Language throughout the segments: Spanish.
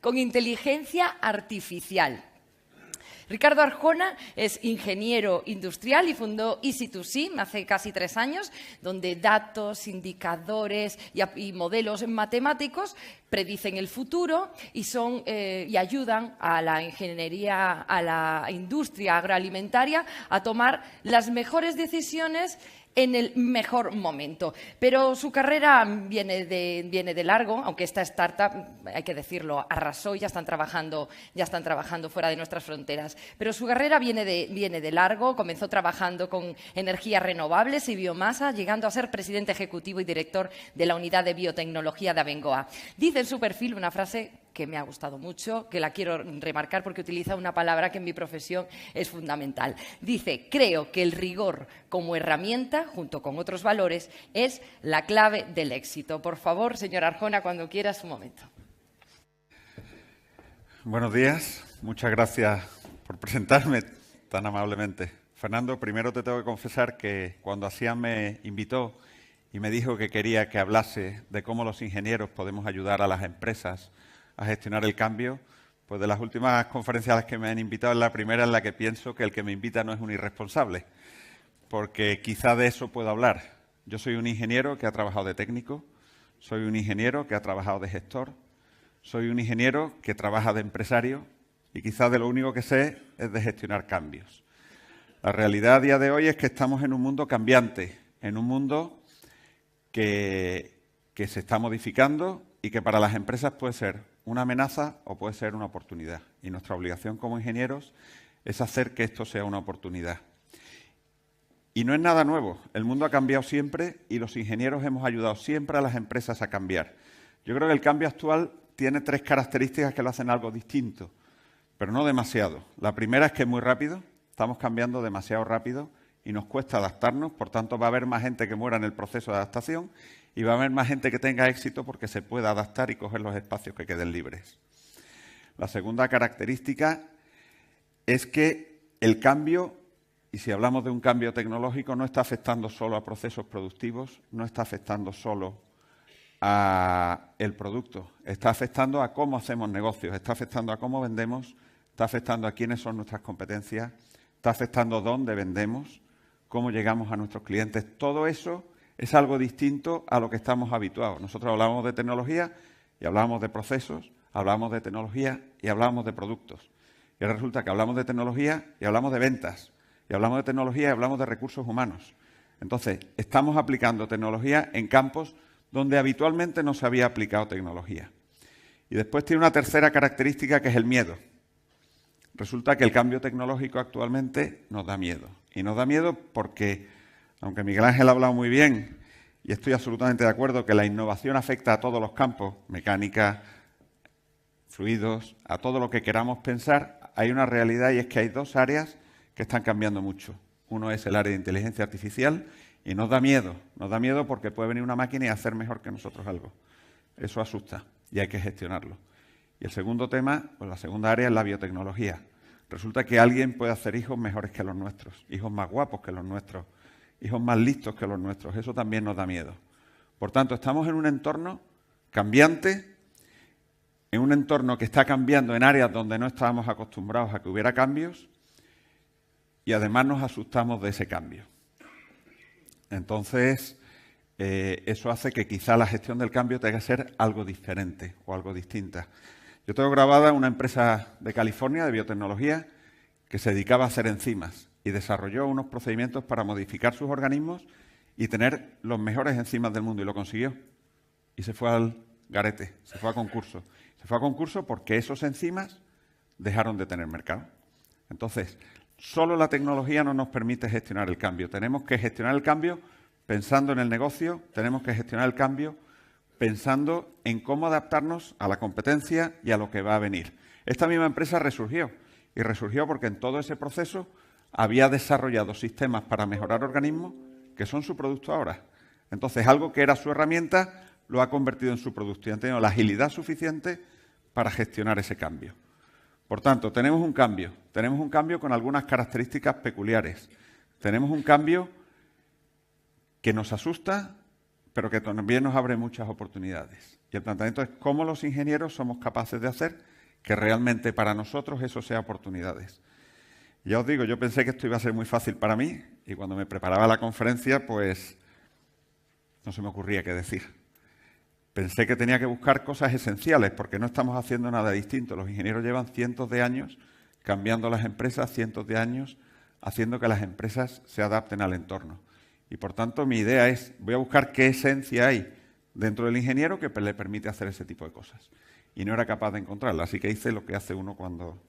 con inteligencia artificial. Ricardo Arjona es ingeniero industrial y fundó Easy2C hace casi 3 años, donde datos, indicadores y modelos matemáticos predicen el futuro y ayudan a la ingeniería, a la industria agroalimentaria a tomar las mejores decisiones en el mejor momento. Pero su carrera viene de largo, aunque esta startup, hay que decirlo, arrasó y ya están trabajando fuera de nuestras fronteras. Pero su carrera viene de largo, comenzó trabajando con energías renovables y biomasa, llegando a ser presidente ejecutivo y director de la unidad de biotecnología de Abengoa. Dice en su perfil una frase que me ha gustado mucho, que la quiero remarcar porque utiliza una palabra que en mi profesión es fundamental. Dice: creo que el rigor como herramienta, junto con otros valores, es la clave del éxito. Por favor, señor Arjona, cuando quiera, su momento. Buenos días. Muchas gracias por presentarme tan amablemente. Fernando, primero te tengo que confesar que cuando Asian me invitó y me dijo que quería que hablase de cómo los ingenieros podemos ayudar a las empresas a gestionar el cambio, pues de las últimas conferencias a las que me han invitado es la primera en la que pienso que el que me invita no es un irresponsable, porque quizá de eso puedo hablar. Yo soy un ingeniero que ha trabajado de técnico, soy un ingeniero que ha trabajado de gestor, soy un ingeniero que trabaja de empresario y quizá de lo único que sé es de gestionar cambios. La realidad a día de hoy es que estamos en un mundo cambiante, en un mundo que se está modificando y que para las empresas puede ser una amenaza o puede ser una oportunidad. Y nuestra obligación como ingenieros es hacer que esto sea una oportunidad. Y no es nada nuevo. El mundo ha cambiado siempre y los ingenieros hemos ayudado siempre a las empresas a cambiar. Yo creo que el cambio actual tiene 3 características que lo hacen algo distinto, pero no demasiado. La primera es que es muy rápido. Estamos cambiando demasiado rápido y nos cuesta adaptarnos. Por tanto, va a haber más gente que muera en el proceso de adaptación y va a haber más gente que tenga éxito porque se pueda adaptar y coger los espacios que queden libres. La segunda característica es que el cambio, y si hablamos de un cambio tecnológico, no está afectando solo a procesos productivos, no está afectando solo al producto, está afectando a cómo hacemos negocios, está afectando a cómo vendemos, está afectando a quiénes son nuestras competencias, está afectando dónde vendemos, cómo llegamos a nuestros clientes. Todo eso es algo distinto a lo que estamos habituados. Nosotros hablamos de tecnología y hablamos de procesos, hablamos de tecnología y hablamos de productos. Y ahora resulta que hablamos de tecnología y hablamos de ventas, y hablamos de tecnología y hablamos de recursos humanos. Entonces, estamos aplicando tecnología en campos donde habitualmente no se había aplicado tecnología. Y después tiene una tercera característica que es el miedo. Resulta que el cambio tecnológico actualmente nos da miedo. Y nos da miedo porque, aunque Miguel Ángel ha hablado muy bien, y estoy absolutamente de acuerdo que la innovación afecta a todos los campos, mecánica, fluidos, a todo lo que queramos pensar, hay una realidad y es que hay 2 áreas que están cambiando mucho. Uno es el área de inteligencia artificial y nos da miedo porque puede venir una máquina y hacer mejor que nosotros algo. Eso asusta y hay que gestionarlo. Y el segundo tema, pues la segunda área es la biotecnología. Resulta que alguien puede hacer hijos mejores que los nuestros, hijos más guapos que los nuestros, hijos más listos que los nuestros. Eso también nos da miedo. Por tanto, estamos en un entorno cambiante, en un entorno que está cambiando en áreas donde no estábamos acostumbrados a que hubiera cambios y además nos asustamos de ese cambio. Entonces, eso hace que quizá la gestión del cambio tenga que ser algo diferente o algo distinta. Yo tengo grabada una empresa de California de biotecnología que se dedicaba a hacer enzimas y desarrolló unos procedimientos para modificar sus organismos y tener los mejores enzimas del mundo y lo consiguió. Y se fue al garete, se fue a concurso. Se fue a concurso porque esos enzimas dejaron de tener mercado. Entonces, solo la tecnología no nos permite gestionar el cambio. Tenemos que gestionar el cambio pensando en el negocio, tenemos que gestionar el cambio pensando en cómo adaptarnos a la competencia y a lo que va a venir. Esta misma empresa resurgió, y resurgió porque en todo ese proceso había desarrollado sistemas para mejorar organismos que son su producto ahora. Entonces, algo que era su herramienta lo ha convertido en su producto y han tenido la agilidad suficiente para gestionar ese cambio. Por tanto, tenemos un cambio con algunas características peculiares. Tenemos un cambio que nos asusta, pero que también nos abre muchas oportunidades. Y el planteamiento es cómo los ingenieros somos capaces de hacer que realmente para nosotros eso sea oportunidades. Ya os digo, yo pensé que esto iba a ser muy fácil para mí y cuando me preparaba la conferencia, pues no se me ocurría qué decir. Pensé que tenía que buscar cosas esenciales porque no estamos haciendo nada distinto. Los ingenieros llevan cientos de años cambiando las empresas, cientos de años haciendo que las empresas se adapten al entorno. Y por tanto mi idea es, voy a buscar qué esencia hay dentro del ingeniero que le permite hacer ese tipo de cosas. Y no era capaz de encontrarla, así que hice lo que hace uno cuando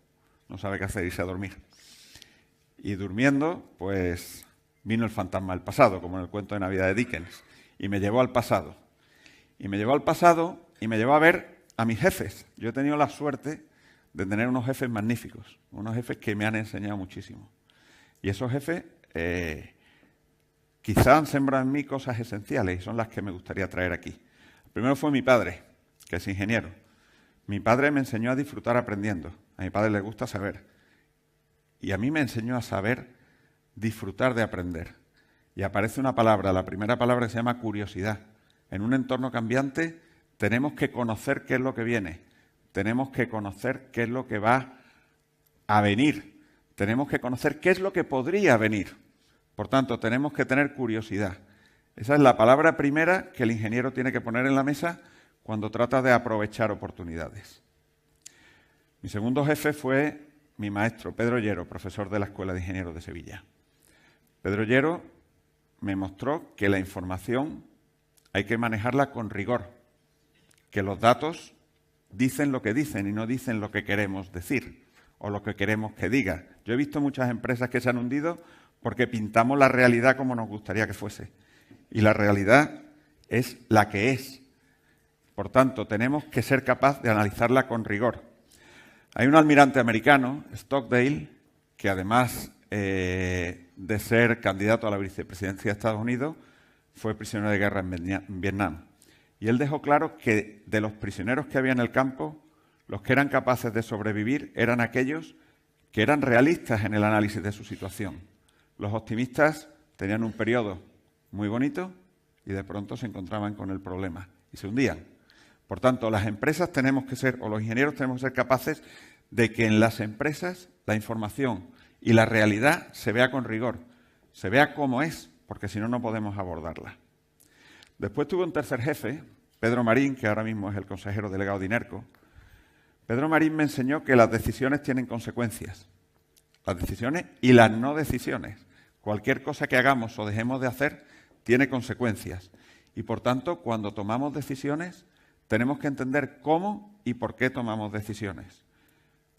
no sabe qué hacer, irse a dormir. Y durmiendo, pues vino el fantasma del pasado, como en el cuento de Navidad de Dickens, y me llevó al pasado. Y me llevó al pasado y me llevó a ver a mis jefes. Yo he tenido la suerte de tener unos jefes magníficos, unos jefes que me han enseñado muchísimo. Y esos jefes quizá han sembrado en mí cosas esenciales y son las que me gustaría traer aquí. El primero fue mi padre, que es ingeniero. Mi padre me enseñó a disfrutar aprendiendo. A mi padre le gusta saber. Y a mí me enseñó a saber disfrutar de aprender. Y aparece una palabra, la primera palabra que se llama curiosidad. En un entorno cambiante tenemos que conocer qué es lo que viene. Tenemos que conocer qué es lo que va a venir. Tenemos que conocer qué es lo que podría venir. Por tanto, tenemos que tener curiosidad. Esa es la palabra primera que el ingeniero tiene que poner en la mesa cuando trata de aprovechar oportunidades. Mi segundo jefe fue mi maestro, Pedro Llero, profesor de la Escuela de Ingenieros de Sevilla. Pedro Llero me mostró que la información hay que manejarla con rigor, que los datos dicen lo que dicen y no dicen lo que queremos decir o lo que queremos que diga. Yo he visto muchas empresas que se han hundido porque pintamos la realidad como nos gustaría que fuese. Y la realidad es la que es. Por tanto, tenemos que ser capaces de analizarla con rigor. Hay un almirante americano, Stockdale, que además de ser candidato a la vicepresidencia de Estados Unidos, fue prisionero de guerra en Vietnam. Y él dejó claro que de los prisioneros que había en el campo, los que eran capaces de sobrevivir eran aquellos que eran realistas en el análisis de su situación. Los optimistas tenían un periodo muy bonito y de pronto se encontraban con el problema y se hundían. Por tanto, las empresas tenemos que ser, o los ingenieros tenemos que ser capaces de que en las empresas la información y la realidad se vea con rigor, se vea como es, porque si no, no podemos abordarla. Después tuve un tercer jefe, Pedro Marín, que ahora mismo es el consejero delegado de INERCO. Pedro Marín me enseñó que las decisiones tienen consecuencias. Las decisiones y las no decisiones. Cualquier cosa que hagamos o dejemos de hacer tiene consecuencias. Y por tanto, cuando tomamos decisiones, tenemos que entender cómo y por qué tomamos decisiones.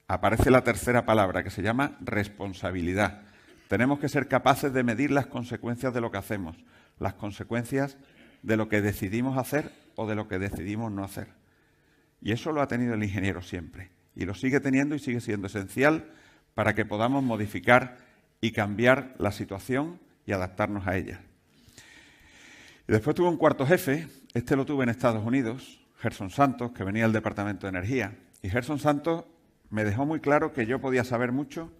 Aparece la tercera palabra, que se llama responsabilidad. Tenemos que ser capaces de medir las consecuencias de lo que hacemos, las consecuencias de lo que decidimos hacer o de lo que decidimos no hacer. Y eso lo ha tenido el ingeniero siempre. Y lo sigue teniendo y sigue siendo esencial para que podamos modificar y cambiar la situación y adaptarnos a ella. Y después tuve un cuarto jefe, este lo tuve en Estados Unidos, Gerson Santos, que venía del Departamento de Energía. Y Gerson Santos me dejó muy claro que yo podía saber mucho,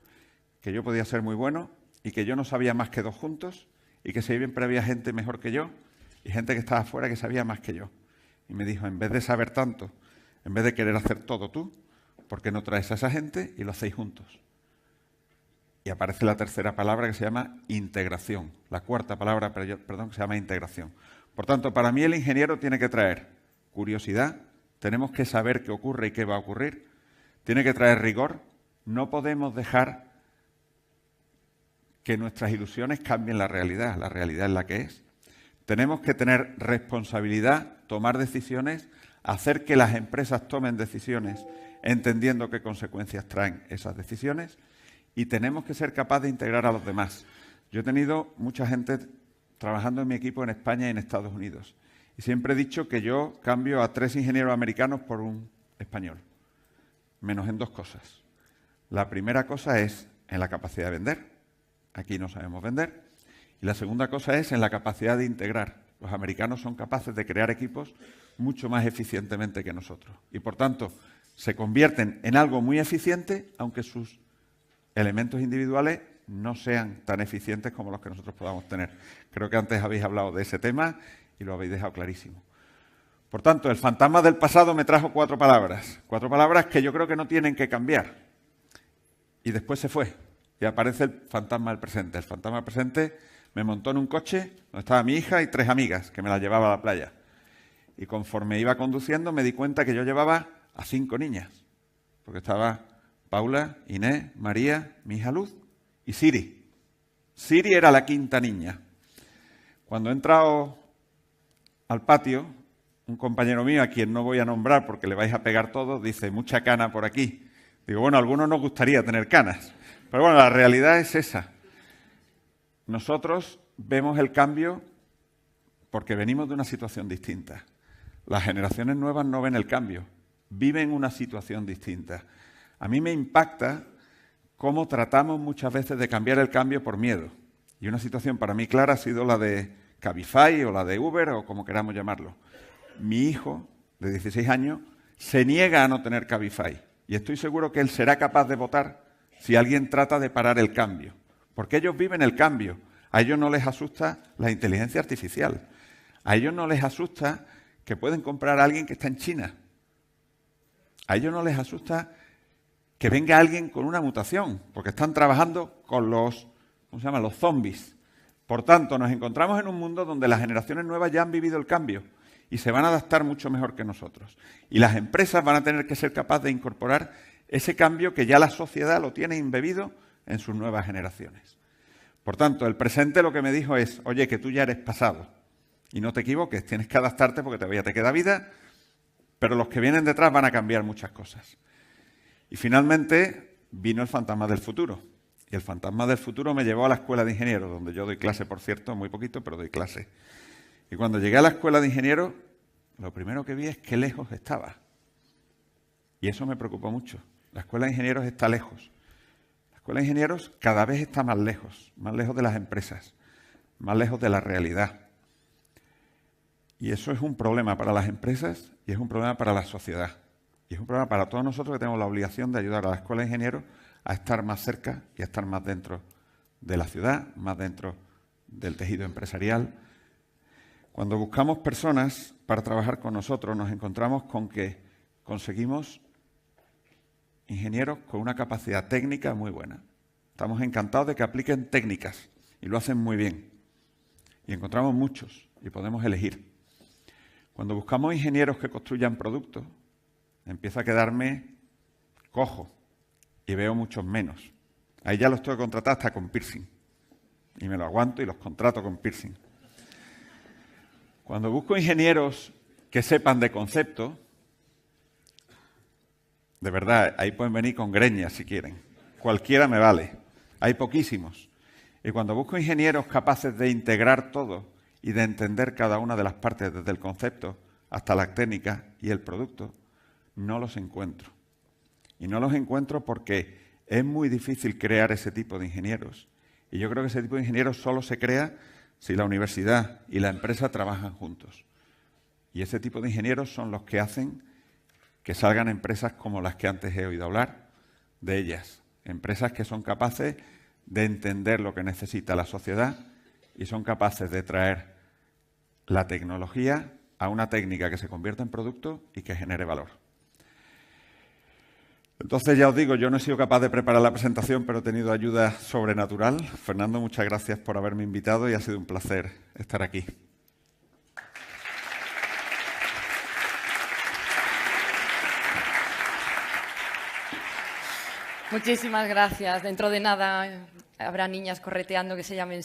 que yo podía ser muy bueno y que yo no sabía más que dos juntos y que siempre había gente mejor que yo y gente que estaba afuera que sabía más que yo. Y me dijo, en vez de saber tanto, en vez de querer hacer todo tú, ¿por qué no traes a esa gente y lo hacéis juntos? Y aparece la tercera palabra que se llama integración. La cuarta palabra, perdón, que se llama integración. Por tanto, para mí el ingeniero tiene que traer curiosidad, tenemos que saber qué ocurre y qué va a ocurrir, tiene que traer rigor, no podemos dejar que nuestras ilusiones cambien la realidad es la que es. Tenemos que tener responsabilidad, tomar decisiones, hacer que las empresas tomen decisiones entendiendo qué consecuencias traen esas decisiones y tenemos que ser capaces de integrar a los demás. Yo he tenido mucha gente trabajando en mi equipo en España y en Estados Unidos y siempre he dicho que yo cambio a 3 ingenieros americanos por un español, menos en 2 cosas. La primera cosa es en la capacidad de vender. Aquí no sabemos vender. Y la segunda cosa es en la capacidad de integrar. Los americanos son capaces de crear equipos mucho más eficientemente que nosotros. Y por tanto, se convierten en algo muy eficiente, aunque sus elementos individuales no sean tan eficientes como los que nosotros podamos tener. Creo que antes habéis hablado de ese tema y lo habéis dejado clarísimo. Por tanto, el fantasma del pasado me trajo 4 palabras. 4 palabras que yo creo que no tienen que cambiar. Y después se fue. Y aparece el fantasma del presente. El fantasma del presente me montó en un coche donde estaba mi hija y 3 amigas que me las llevaba a la playa. Y conforme iba conduciendo me di cuenta que yo llevaba a 5 niñas. Porque estaba Paula, Inés, María, mi hija Luz y Siri. Siri era la 5ª niña. Cuando he entrado al patio, un compañero mío, a quien no voy a nombrar porque le vais a pegar todos, dice, mucha cana por aquí. Digo, bueno, a algunos nos gustaría tener canas. Pero bueno, la realidad es esa. Nosotros vemos el cambio porque venimos de una situación distinta. Las generaciones nuevas no ven el cambio, viven una situación distinta. A mí me impacta cómo tratamos muchas veces de cambiar el cambio por miedo. Y una situación para mí clara ha sido la de Cabify o la de Uber o como queramos llamarlo. Mi hijo, de 16 años, se niega a no tener Cabify. Y estoy seguro que él será capaz de votar si alguien trata de parar el cambio. Porque ellos viven el cambio. A ellos no les asusta la inteligencia artificial. A ellos no les asusta que pueden comprar a alguien que está en China. A ellos no les asusta que venga alguien con una mutación, porque están trabajando con los, ¿cómo se llama?, los zombies. Por tanto, nos encontramos en un mundo donde las generaciones nuevas ya han vivido el cambio y se van a adaptar mucho mejor que nosotros. Y las empresas van a tener que ser capaces de incorporar ese cambio que ya la sociedad lo tiene embebido en sus nuevas generaciones. Por tanto, el presente lo que me dijo es, oye, que tú ya eres pasado y no te equivoques, tienes que adaptarte porque todavía te queda vida, pero los que vienen detrás van a cambiar muchas cosas. Y finalmente vino el fantasma del futuro. Y el fantasma del futuro me llevó a la escuela de ingenieros, donde yo doy clase, por cierto, muy poquito, pero doy clase. Y cuando llegué a la escuela de ingenieros, lo primero que vi es qué lejos estaba. Y eso me preocupó mucho. La escuela de ingenieros está lejos. La escuela de ingenieros cada vez está más lejos de las empresas, más lejos de la realidad. Y eso es un problema para las empresas y es un problema para la sociedad. Y es un problema para todos nosotros que tenemos la obligación de ayudar a la escuela de ingenieros a estar más cerca y a estar más dentro de la ciudad, más dentro del tejido empresarial. Cuando buscamos personas para trabajar con nosotros, nos encontramos con que conseguimos ingenieros con una capacidad técnica muy buena. Estamos encantados de que apliquen técnicas y lo hacen muy bien. Y encontramos muchos y podemos elegir. Cuando buscamos ingenieros que construyan productos, empiezo a quedarme cojo y veo muchos menos. Ahí ya los tengo que contratar hasta con piercing. Y me lo aguanto y los contrato con piercing. Cuando busco ingenieros que sepan de concepto, de verdad, ahí pueden venir con greñas si quieren. Cualquiera me vale. Hay poquísimos. Y cuando busco ingenieros capaces de integrar todo y de entender cada una de las partes desde el concepto hasta la técnica y el producto, no los encuentro. Y no los encuentro porque es muy difícil crear ese tipo de ingenieros. Y yo creo que ese tipo de ingenieros solo se crea si la universidad y la empresa trabajan juntos. Y ese tipo de ingenieros son los que hacen que salgan empresas como las que antes he oído hablar de ellas. Empresas que son capaces de entender lo que necesita la sociedad y son capaces de traer la tecnología a una técnica que se convierta en producto y que genere valor. Entonces, ya os digo, yo no he sido capaz de preparar la presentación, pero he tenido ayuda sobrenatural. Fernando, muchas gracias por haberme invitado y ha sido un placer estar aquí. Muchísimas gracias. Dentro de nada habrá niñas correteando que se llamen